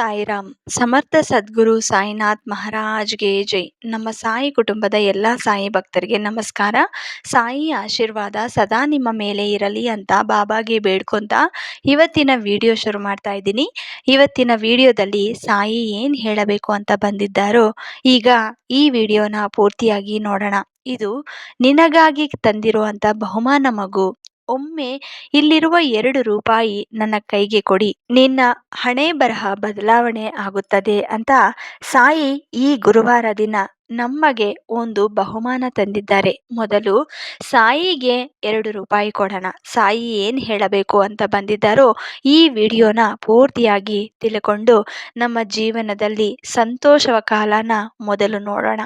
ಸಾಯಿರಾಮ್. ಸಮರ್ಥ ಸದ್ಗುರು ಸಾಯಿನಾಥ್ ಮಹಾರಾಜ್ಗೆ ಜೈ. ನಮ್ಮ ಸಾಯಿ ಕುಟುಂಬದ ಎಲ್ಲ ಸಾಯಿ ಭಕ್ತರಿಗೆ ನಮಸ್ಕಾರ. ಸಾಯಿ ಆಶೀರ್ವಾದ ಸದಾ ನಿಮ್ಮ ಮೇಲೆ ಇರಲಿ ಅಂತ ಬಾಬಾಗೆ ಬೇಡ್ಕೊಂತ ಇವತ್ತಿನ ವಿಡಿಯೋ ಶುರು ಮಾಡ್ತಾ ಇದ್ದೀನಿ. ಇವತ್ತಿನ ವಿಡಿಯೋದಲ್ಲಿ ಸಾಯಿ ಏನು ಹೇಳಬೇಕು ಅಂತ ಬಂದಿದ್ದಾರೋ ಈಗ ಈ ವಿಡಿಯೋನ ಪೂರ್ತಿಯಾಗಿ ನೋಡೋಣ. ಇದು ನಿನಗಾಗಿ ತಂದಿರುವಂತ ಬಹುಮಾನ ಮಗು. ಒಮ್ಮೆ ಇಲ್ಲಿರುವ 2 ರೂಪಾಯಿ ನನ್ನ ಕೈಗೆ ಕೊಡಿ, ನಿನ್ನ ಹಣೆ ಬರಹ ಬದಲಾವಣೆ ಆಗುತ್ತದೆ ಅಂತ ಸಾಯಿ ಈ ಗುರುವಾರ ದಿನ ನಮಗೆ ಒಂದು ಬಹುಮಾನ ತಂದಿದ್ದಾರೆ. ಮೊದಲು ಸಾಯಿಗೆ 2 ರೂಪಾಯಿ ಕೊಡೋಣ. ಸಾಯಿ ಏನು ಹೇಳಬೇಕು ಅಂತ ಬಂದಿದ್ದಾರೋ ಈ ವಿಡಿಯೋನ ಪೂರ್ತಿಯಾಗಿ ತಿಳ್ಕೊಂಡು ನಮ್ಮ ಜೀವನದಲ್ಲಿ ಸಂತೋಷವ ಕಾಲನ ಮೊದಲು ನೋಡೋಣ.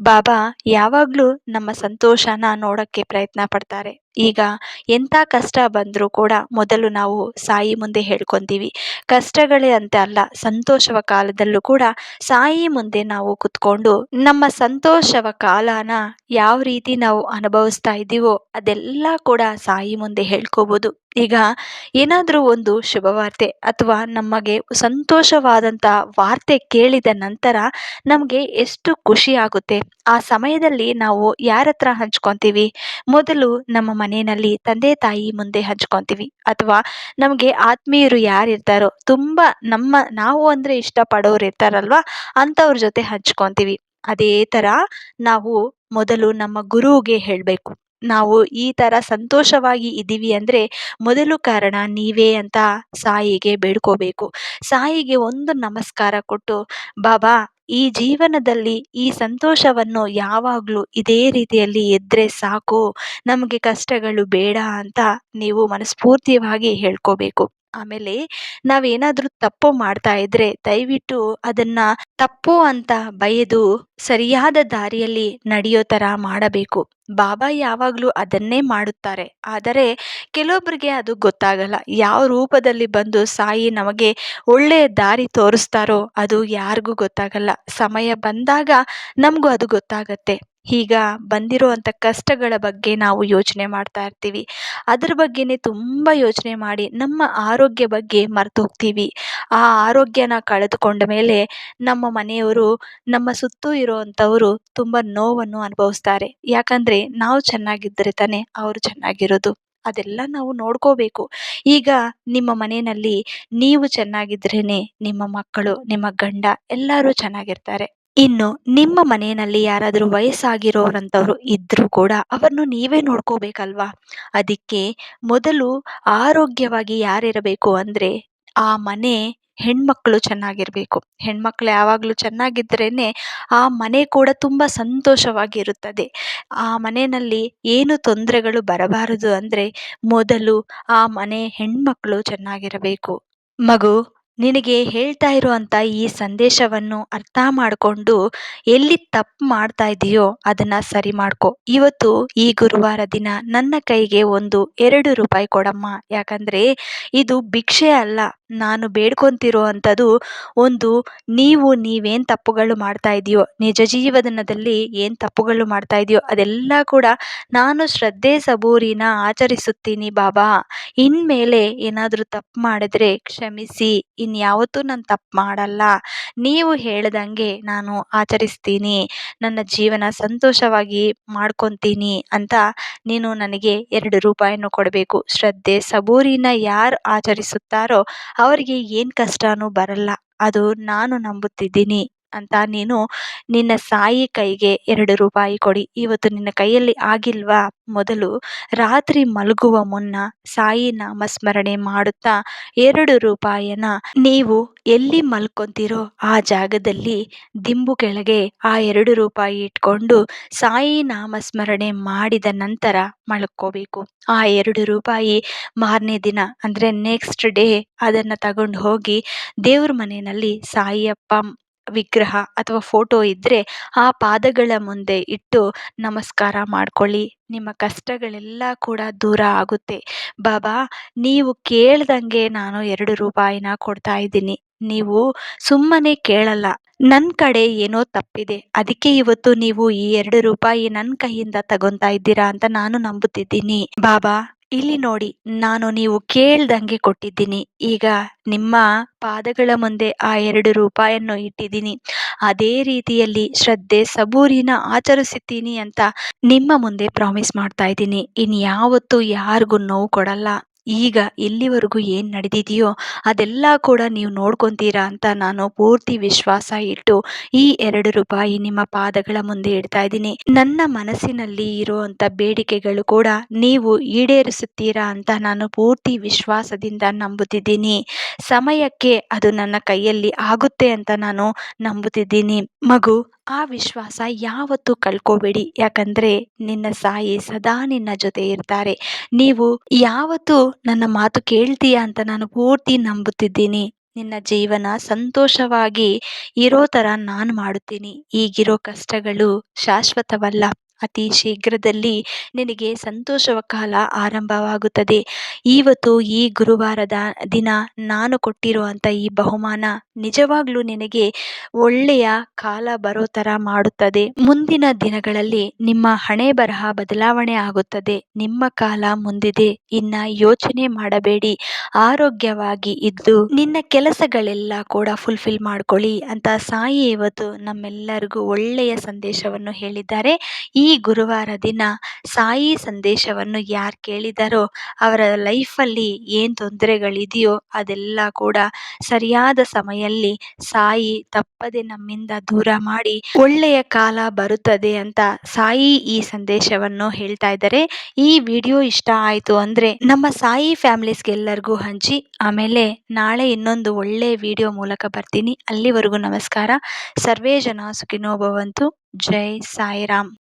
ಬಾಬಾ ಯಾವಾಗಲೂ ನಮ್ಮ ಸಂತೋಷನ ನೋಡೋಕ್ಕೆ ಪ್ರಯತ್ನ ಪಡ್ತಾರೆ. ಈಗ ಎಂಥ ಕಷ್ಟ ಬಂದರೂ ಕೂಡ ಮೊದಲು ನಾವು ಸಾಯಿ ಮುಂದೆ ಹೇಳ್ಕೊತೀವಿ. ಕಷ್ಟಗಳೇ ಅಂತ ಅಲ್ಲ, ಸಂತೋಷವ ಕಾಲದಲ್ಲೂ ಕೂಡ ಸಾಯಿ ಮುಂದೆ ನಾವು ಕುತ್ಕೊಂಡು ನಮ್ಮ ಸಂತೋಷವ ಕಾಲನ ಯಾವ ರೀತಿ ನಾವು ಅನುಭವಿಸ್ತಾ ಇದ್ದೀವೋ ಅದೆಲ್ಲ ಕೂಡ ಸಾಯಿ ಮುಂದೆ ಹೇಳ್ಕೋಬೋದು. ಈಗ ಏನಾದರೂ ಒಂದು ಶುಭವಾರ್ತೆ ಅಥವಾ ನಮಗೆ ಸಂತೋಷವಾದಂಥ ವಾರ್ತೆ ಕೇಳಿದ ನಂತರ ನಮಗೆ ಎಷ್ಟು ಖುಷಿ ಆಗುತ್ತೆ. ಆ ಸಮಯದಲ್ಲಿ ನಾವು ಯಾರ ಹತ್ರ ಹಂಚ್ಕೊತೀವಿ? ಮೊದಲು ನಮ್ಮ ಮನೆಯಲ್ಲಿ ತಂದೆ ತಾಯಿ ಮುಂದೆ ಹಂಚ್ಕೊತೀವಿ, ಅಥವಾ ನಮಗೆ ಆತ್ಮೀಯರು ಯಾರಿರ್ತಾರೋ ನಾವು ಅಂದರೆ ಇಷ್ಟಪಡೋರು ಇರ್ತಾರಲ್ವಾ, ಅಂಥವ್ರ ಜೊತೆ ಹಂಚ್ಕೊತೀವಿ. ಅದೇ ಥರ ನಾವು ಮೊದಲು ನಮ್ಮ ಗುರುವಿಗೆ ಹೇಳಬೇಕು. ನಾವು ಈ ಥರ ಸಂತೋಷವಾಗಿ ಇದ್ದೀವಿ ಅಂದರೆ ಮೊದಲು ಕಾರಣ ನೀವೇ ಅಂತ ಸಾಯಿಗೆ ಬೇಡ್ಕೋಬೇಕು. ಸಾಯಿಗೆ ಒಂದು ನಮಸ್ಕಾರ ಕೊಟ್ಟು, ಬಾಬಾ ಈ ಜೀವನದಲ್ಲಿ ಈ ಸಂತೋಷವನ್ನು ಯಾವಾಗಲೂ ಇದೇ ರೀತಿಯಲ್ಲಿ ಇದ್ದರೆ ಸಾಕು, ನಮಗೆ ಕಷ್ಟಗಳು ಬೇಡ ಅಂತ ನೀವು ಮನಸ್ಫೂರ್ತಿಯಾಗಿ ಹೇಳ್ಕೋಬೇಕು. ಆಮೇಲೆ ನಾವೇನಾದರೂ ತಪ್ಪು ಮಾಡ್ತಾ ಇದ್ರೆ ದಯವಿಟ್ಟು ಅದನ್ನ ತಪ್ಪು ಅಂತ ಬಯದು ಸರಿಯಾದ ದಾರಿಯಲ್ಲಿ ನಡೆಯೋ ಥರ ಮಾಡಬೇಕು. ಬಾಬಾ ಯಾವಾಗಲೂ ಅದನ್ನೇ ಮಾಡುತ್ತಾರೆ. ಆದರೆ ಕೆಲವೊಬ್ಬರಿಗೆ ಅದು ಗೊತ್ತಾಗಲ್ಲ. ಯಾವ ರೂಪದಲ್ಲಿ ಬಂದು ಸಾಯಿ ನಮಗೆ ಒಳ್ಳೆಯ ದಾರಿ ತೋರಿಸ್ತಾರೋ ಅದು ಯಾರಿಗೂ ಗೊತ್ತಾಗಲ್ಲ. ಸಮಯ ಬಂದಾಗ ನಮಗೂ ಅದು ಗೊತ್ತಾಗತ್ತೆ. ಈಗ ಬಂದಿರುವಂಥ ಕಷ್ಟಗಳ ಬಗ್ಗೆ ನಾವು ಯೋಚನೆ ಮಾಡ್ತಾ ಇರ್ತೀವಿ. ಅದ್ರ ಬಗ್ಗೆನೇ ತುಂಬ ಯೋಚನೆ ಮಾಡಿ ನಮ್ಮ ಆರೋಗ್ಯ ಬಗ್ಗೆ ಮರ್ತು ಹೋಗ್ತೀವಿ. ಆ ಆರೋಗ್ಯನ ಕಳೆದುಕೊಂಡ ಮೇಲೆ ನಮ್ಮ ಮನೆಯವರು, ನಮ್ಮ ಸುತ್ತೂ ಇರುವಂಥವರು ತುಂಬ ನೋವನ್ನು ಅನುಭವಿಸ್ತಾರೆ. ಯಾಕಂದರೆ ನಾವು ಚೆನ್ನಾಗಿದ್ದರೆ ತಾನೇ ಅವರು ಚೆನ್ನಾಗಿರೋದು. ಅದೆಲ್ಲ ನಾವು ನೋಡ್ಕೋಬೇಕು. ಈಗ ನಿಮ್ಮ ಮನೆಯಲ್ಲಿ ನೀವು ಚೆನ್ನಾಗಿದ್ರೇನೆ ನಿಮ್ಮ ಮಕ್ಕಳು, ನಿಮ್ಮ ಗಂಡ ಎಲ್ಲರೂ ಚೆನ್ನಾಗಿರ್ತಾರೆ. ಇನ್ನು ನಿಮ್ಮ ಮನೆಯಲ್ಲಿ ಯಾರಾದರೂ ವಯಸ್ಸಾಗಿರೋರಂಥವ್ರು ಇದ್ರೂ ಕೂಡ ಅವರನ್ನು ನೀವೇ ನೋಡ್ಕೋಬೇಕಲ್ವಾ. ಅದಕ್ಕೆ ಮೊದಲು ಆರೋಗ್ಯವಾಗಿ ಯಾರಿರಬೇಕು ಅಂದರೆ ಆ ಮನೆ ಹೆಣ್ಮಕ್ಳು ಚೆನ್ನಾಗಿರಬೇಕು. ಹೆಣ್ಮಕ್ಳು ಯಾವಾಗಲೂ ಚೆನ್ನಾಗಿದ್ರೇನೆ ಆ ಮನೆ ಕೂಡ ತುಂಬ ಸಂತೋಷವಾಗಿರುತ್ತದೆ. ಆ ಮನೆಯಲ್ಲಿ ಏನು ತೊಂದರೆಗಳು ಬರಬಾರದು ಅಂದರೆ ಮೊದಲು ಆ ಮನೆ ಹೆಣ್ಮಕ್ಳು ಚೆನ್ನಾಗಿರಬೇಕು. ಮಗು, ನಿನಗೆ ಹೇಳ್ತಾ ಇರುವಂಥ ಈ ಸಂದೇಶವನ್ನು ಅರ್ಥ ಮಾಡಿಕೊಂಡು ಎಲ್ಲಿ ತಪ್ಪು ಮಾಡ್ತಾ ಇದೆಯೋ ಅದನ್ನು ಸರಿ ಮಾಡ್ಕೊ. ಇವತ್ತು ಈ ಗುರುವಾರ ದಿನ ನನ್ನ ಕೈಗೆ ಒಂದು 2 ರೂಪಾಯಿ ಕೊಡಮ್ಮ. ಯಾಕಂದರೆ ಇದು ಭಿಕ್ಷೆ ಅಲ್ಲ. ನಾನು ಬೇಡ್ಕೊತಿರೋ ಅಂಥದ್ದು ಒಂದು, ನೀವೇನು ತಪ್ಪುಗಳು ಮಾಡ್ತಾ ಇದೆಯೋ, ನಿಜ ಜೀವನದಲ್ಲಿ ಏನು ತಪ್ಪುಗಳು ಮಾಡ್ತಾ ಇದೆಯೋ ಅದೆಲ್ಲ ಕೂಡ ನಾನು ಶ್ರದ್ಧೆ ಸಬೂರಿನ ಆಚರಿಸುತ್ತೀನಿ ಬಾಬಾ. ಇನ್ಮೇಲೆ ಏನಾದರೂ ತಪ್ಪು ಮಾಡಿದ್ರೆ ಕ್ಷಮಿಸಿ, ಇನ್ಯಾವತ್ತೂ ನಾನು ತಪ್ಪು ಮಾಡಲ್ಲ. ನೀವು ಹೇಳ್ದಂಗೆ ನಾನು ಆಚರಿಸ್ತೀನಿ, ನನ್ನ ಜೀವನ ಸಂತೋಷವಾಗಿ ಮಾಡ್ಕೊತೀನಿ ಅಂತ ನೀನು ನನಗೆ 2 ರೂಪಾಯಿನೂ ಕೊಡಬೇಕು. ಶ್ರದ್ಧೆ ಸಬೂರಿನ ಯಾರು ಆಚರಿಸುತ್ತಾರೋ ಅವರಿಗೆ ಏನು ಕಷ್ಟನೂ ಬರಲ್ಲ, ಅದು ನಾನು ನಂಬುತ್ತಿದ್ದೀನಿ ಅಂತ ನೀನು ನಿನ್ನ ಸಾಯಿ ಕೈಗೆ 2 ರೂಪಾಯಿ ಕೊಡಿ. ಇವತ್ತು ನಿನ್ನ ಕೈಯಲ್ಲಿ ಆಗಿಲ್ವಾ? ಮೊದಲು ರಾತ್ರಿ ಮಲಗುವ ಮುನ್ನ ಸಾಯಿ ನಾಮಸ್ಮರಣೆ ಮಾಡುತ್ತಾ 2 ರೂಪಾಯಿನ ನೀವು ಎಲ್ಲಿ ಮಲ್ಕೊಂತೀರೋ ಆ ಜಾಗದಲ್ಲಿ ದಿಂಬು ಕೆಳಗೆ ಆ 2 ರೂಪಾಯಿ ಇಟ್ಕೊಂಡು ಸಾಯಿ ನಾಮಸ್ಮರಣೆ ಮಾಡಿದ ನಂತರ ಮಲ್ಕೋಬೇಕು. ಆ 2 ರೂಪಾಯಿ ಮಾರನೇ ದಿನ ಅಂದರೆ ನೆಕ್ಸ್ಟ್ ಡೇ ಅದನ್ನು ತಗೊಂಡು ಹೋಗಿ ದೇವ್ರ ಮನೆಯಲ್ಲಿ ಸಾಯಿಯಪ್ಪ ವಿಗ್ರಹ ಅಥವಾ ಫೋಟೋ ಇದ್ದರೆ ಆ ಪಾದಗಳ ಮುಂದೆ ಇಟ್ಟು ನಮಸ್ಕಾರ ಮಾಡ್ಕೊಳ್ಳಿ. ನಿಮ್ಮ ಕಷ್ಟಗಳೆಲ್ಲ ಕೂಡ ದೂರ ಆಗುತ್ತೆ. ಬಾಬಾ, ನೀವು ಕೇಳ್ದಂಗೆ ನಾನು 2 ರೂಪಾಯಿನ ಕೊಡ್ತಾ ಇದ್ದೀನಿ. ನೀವು ಸುಮ್ಮನೆ ಕೇಳಲ್ಲ, ನನ್ನ ಕಡೆ ಏನೋ ತಪ್ಪಿದೆ, ಅದಕ್ಕೆ ಇವತ್ತು ನೀವು ಈ 2 ರೂಪಾಯಿ ನನ್ನ ಕೈಯಿಂದ ತಗೊತಾ ಇದ್ದೀರಾ ಅಂತ ನಾನು ನಂಬುತ್ತಿದ್ದೀನಿ. ಬಾಬಾ, ಇಲ್ಲಿ ನೋಡಿ, ನಾನು ನೀವು ಕೇಳ್ದಂಗೆ ಕೊಟ್ಟಿದ್ದೀನಿ. ಈಗ ನಿಮ್ಮ ಪಾದಗಳ ಮುಂದೆ ಆ ₹2 ಇಟ್ಟಿದ್ದೀನಿ. ಅದೇ ರೀತಿಯಲ್ಲಿ ಶ್ರದ್ಧೆ, ಸಬೂರಿನ ಆಚರಿಸುತ್ತೀನಿ ಅಂತ ನಿಮ್ಮ ಮುಂದೆ ಪ್ರಾಮಿಸ್ ಮಾಡ್ತಾ ಇದ್ದೀನಿ. ಇನ್ಯಾವತ್ತೂ ಯಾರಿಗೂ ನೋವು ಕೊಡಲ್ಲ. ಈಗ ಇಲ್ಲಿವರೆಗೂ ಏನ್ ನಡೆದಿದೆಯೋ ಅದೆಲ್ಲ ಕೂಡ ನೀವು ನೋಡ್ಕೊಂತೀರಾ ಅಂತ ನಾನು ಪೂರ್ತಿ ವಿಶ್ವಾಸ ಇಟ್ಟು ಈ ₹2 ನಿಮ್ಮ ಪಾದಗಳ ಮುಂದೆ ಇಡ್ತಾ ಇದ್ದೀನಿ. ನನ್ನ ಮನಸ್ಸಿನಲ್ಲಿ ಇರುವಂತ ಬೇಡಿಕೆಗಳು ಕೂಡ ನೀವು ಈಡೇರಿಸುತ್ತೀರಾ ಅಂತ ನಾನು ಪೂರ್ತಿ ವಿಶ್ವಾಸದಿಂದ ನಂಬುತ್ತಿದ್ದೀನಿ. ಸಮಯಕ್ಕೆ ಅದು ನನ್ನ ಕೈಯಲ್ಲಿ ಆಗುತ್ತೆ ಅಂತ ನಾನು ನಂಬುತ್ತಿದ್ದೀನಿ. ಮಗು, ಆ ವಿಶ್ವಾಸ ಯಾವತ್ತೂ ಕಳ್ಕೋಬೇಡಿ. ಯಾಕಂದ್ರೆ ನಿನ್ನ ಸಾಯಿ ಸದಾ ನಿನ್ನ ಜೊತೆ ಇರ್ತಾರೆ. ನೀವು ಯಾವತ್ತೂ ನನ್ನ ಮಾತು ಕೇಳ್ತೀಯಾ ಅಂತ ನಾನು ಪೂರ್ತಿ ನಂಬುತ್ತಿದ್ದೀನಿ. ನಿನ್ನ ಜೀವನ ಸಂತೋಷವಾಗಿ ಇರೋ ತರ ನಾನು ಮಾಡುತ್ತೀನಿ. ಈಗಿರೋ ಕಷ್ಟಗಳು ಶಾಶ್ವತವಲ್ಲ. ಅತಿ ಶೀಘ್ರದಲ್ಲಿ ನಿನಗೆ ಸಂತೋಷವ ಕಾಲ ಆರಂಭವಾಗುತ್ತದೆ. ಇವತ್ತು ಈ ಗುರುವಾರದ ದಿನ ನಾನು ಕೊಟ್ಟಿರುವಂತ ಈ ಬಹುಮಾನ ನಿಜವಾಗ್ಲೂ ನಿನಗೆ ಒಳ್ಳೆಯ ಕಾಲ ಬರೋ ತರ ಮಾಡುತ್ತದೆ. ಮುಂದಿನ ದಿನಗಳಲ್ಲಿ ನಿಮ್ಮ ಹಣೆ ಬರಹ ಬದಲಾವಣೆ ಆಗುತ್ತದೆ. ನಿಮ್ಮ ಕಾಲ ಮುಂದಿದೆ. ಇನ್ನ ಯೋಚನೆ ಮಾಡಬೇಡಿ. ಆರೋಗ್ಯವಾಗಿ ಇದ್ದು ನಿನ್ನ ಕೆಲಸಗಳೆಲ್ಲ ಕೂಡ ಫುಲ್ಫಿಲ್ ಮಾಡ್ಕೊಳ್ಳಿ ಅಂತ ಸಾಯಿ ಇವತ್ತು ನಮ್ಮೆಲ್ಲರಿಗೂ ಒಳ್ಳೆಯ ಸಂದೇಶವನ್ನು ಹೇಳಿದ್ದಾರೆ. ಈ ಗುರುವಾರ ದಿನ ಸಾಯಿ ಸಂದೇಶವನ್ನು ಯಾರು ಕೇಳಿದಾರೋ ಅವರ ಲೈಫಲ್ಲಿ ಏನು ತೊಂದರೆಗಳಿದೆಯೋ ಅದೆಲ್ಲ ಕೂಡ ಸರಿಯಾದ ಸಮಯಲ್ಲಿ ಸಾಯಿ ತಪ್ಪದೆ ನಮ್ಮಿಂದ ದೂರ ಮಾಡಿ ಒಳ್ಳೆಯ ಕಾಲ ಬರುತ್ತದೆ ಅಂತ ಸಾಯಿ ಈ ಸಂದೇಶವನ್ನು ಹೇಳ್ತಾ ಇದ್ದಾರೆ. ಈ ವಿಡಿಯೋ ಇಷ್ಟ ಆಯ್ತು ಅಂದ್ರೆ ನಮ್ಮ ಸಾಯಿ ಫ್ಯಾಮಿಲೀಸ್ಗೆಲ್ಲರಿಗೂ ಹಂಚಿ. ಆಮೇಲೆ ನಾಳೆ ಇನ್ನೊಂದು ಒಳ್ಳೆ ವಿಡಿಯೋ ಮೂಲಕ ಬರ್ತೀನಿ. ಅಲ್ಲಿವರೆಗೂ ನಮಸ್ಕಾರ. ಸರ್ವೇ ಜನ ಸುಖಿನೋ ಭವಂತು. ಜೈ ಸಾಯಿರಾಮ್.